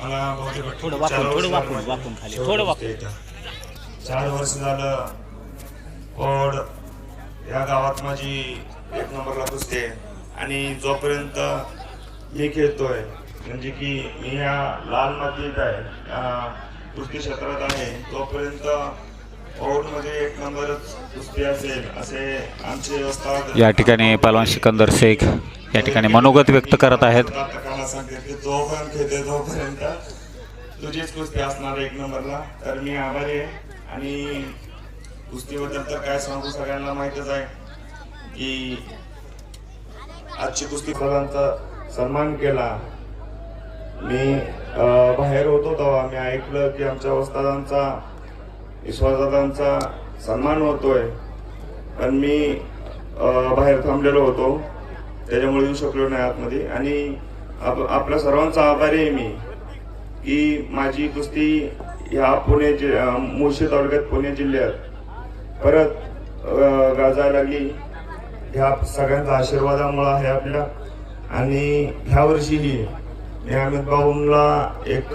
मला बहुतेक वाटतं थोडं 4 वर्ष वाकून खाली थोडं वाकून 4 वर्ष झालं कोड या गावात माझी 1 नंबरला कुस्ती आहे. आणि जोपर्यंत मी खेळतोय म्हणजे की मी या लाल मातीत आहे, कुस्ती क्षेत्रात आहे, तोपर्यंत कोडमध्ये 1 नंबरच कुस्ती असेल असे आमचे वस्ताद या ठिकाणी पहलवान सिकंदर शेख या ठिकाणी मनोगत व्यक्त करत आहेत. सांगते की जोपर्यंत खेळते तोपर्यंत तुझीच कुस्ती असणार 1 नंबरला. तर मी आभारी आहे. आणि कुस्तीबद्दल तर काय सांगू, सगळ्यांना माहीतच आहे की आजची कुस्ती सर्वांचा सन्मान केला. मी बाहेर होतो तेव्हा मी ऐकलं की आमच्या वस्तादांचा विश्वासदादांचा सन्मान होतोय, पण मी बाहेर थांबलेलो होतो त्याच्यामुळे येऊ शकलो नाही आतमध्ये. आणि आपल्या सर्वांचा आभारी आहे मी की माझी कुस्ती ह्या मुळशी तालुक्यात पुणे जिल्ह्यात परत गाजायला लागली. ह्या सगळ्यांचा आशीर्वादामुळे आहे आपल्या. आणि ह्या वर्षीही मी अमित भाऊंना एक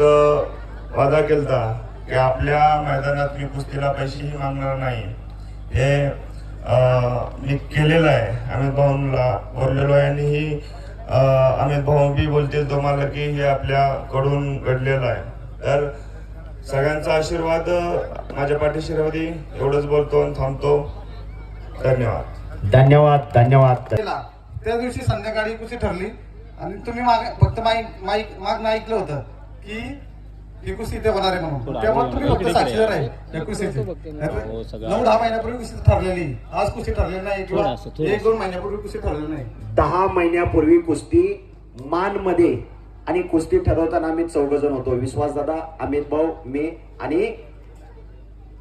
वादा केलता की आपल्या मैदानात मी कुस्तीला पैसेही मागणार नाही. हे मी केलेलं आहे, अमित भाऊंना बोललेलो आहे. आणि ही अमित भाऊ बी बोलतील तुम्हाला की हे आपल्याकडून घडलेलं आहे. तर सगळ्यांचा आशीर्वाद माझ्या पाठीशी राहू दे. एवढंच बोलतो आणि थांबतो. धन्यवाद. धन्यवाद धन्यवाद. त्या दिवशी संध्याकाळी कुस्ती ठरली आणि तुम्ही फक्त मागणं ऐकलं होतं की ही कुस्ती इथे होणार आहे म्हणून. त्यामुळे तुम्ही फक्त साक्षीदार आहे या कुस्तीचे. 9-10 महिन्यापूर्वी कुस्ती ठरलेली, आज कुस्ती ठरलेली नाही किंवा 1-2 महिन्यापूर्वी कुस्ती ठरलेली नाही. 10 महिन्यापूर्वी कुस्ती मान मध्ये आणि कुस्ती ठरवताना आम्ही 4 जण होतो. विश्वासदादा, अमित भाऊ, मी आणि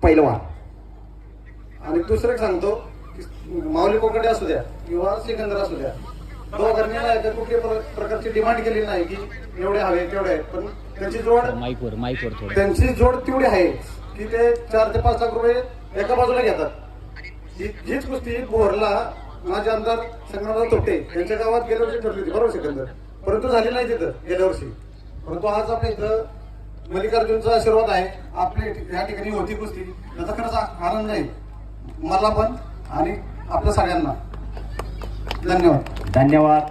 पैलवान. आणि दुसरं एक सांगतो, माऊली कोकडे असू द्या किंवा सिकंदर असू द्या, दोघांनी नाही तर कुठल्या प्रकारची डिमांड केली नाही की एवढे हवे तेवढे आहेत. पण त्यांची जोड तेवढी आहे की ते 4 ते 5 लाख रुपये एका बाजूला घेतात. हीच कुस्ती बोरला माझे आमदार संग्रामराव तोटे यांच्या गावात गेल्या वर्षी ठरली होती, बरोबर सिकंदर, परंतु झाली नाही तिथं गेल्या वर्षी. परंतु आज आपल्या इथं मल्लिकार्जुनचा आशीर्वाद आहे, आपली या ठिकाणी होती कुस्ती. त्याचा खरंच आनंद आहे मला पण आणि आपल्या सगळ्यांना. धन्यवाद. धन्यवाद.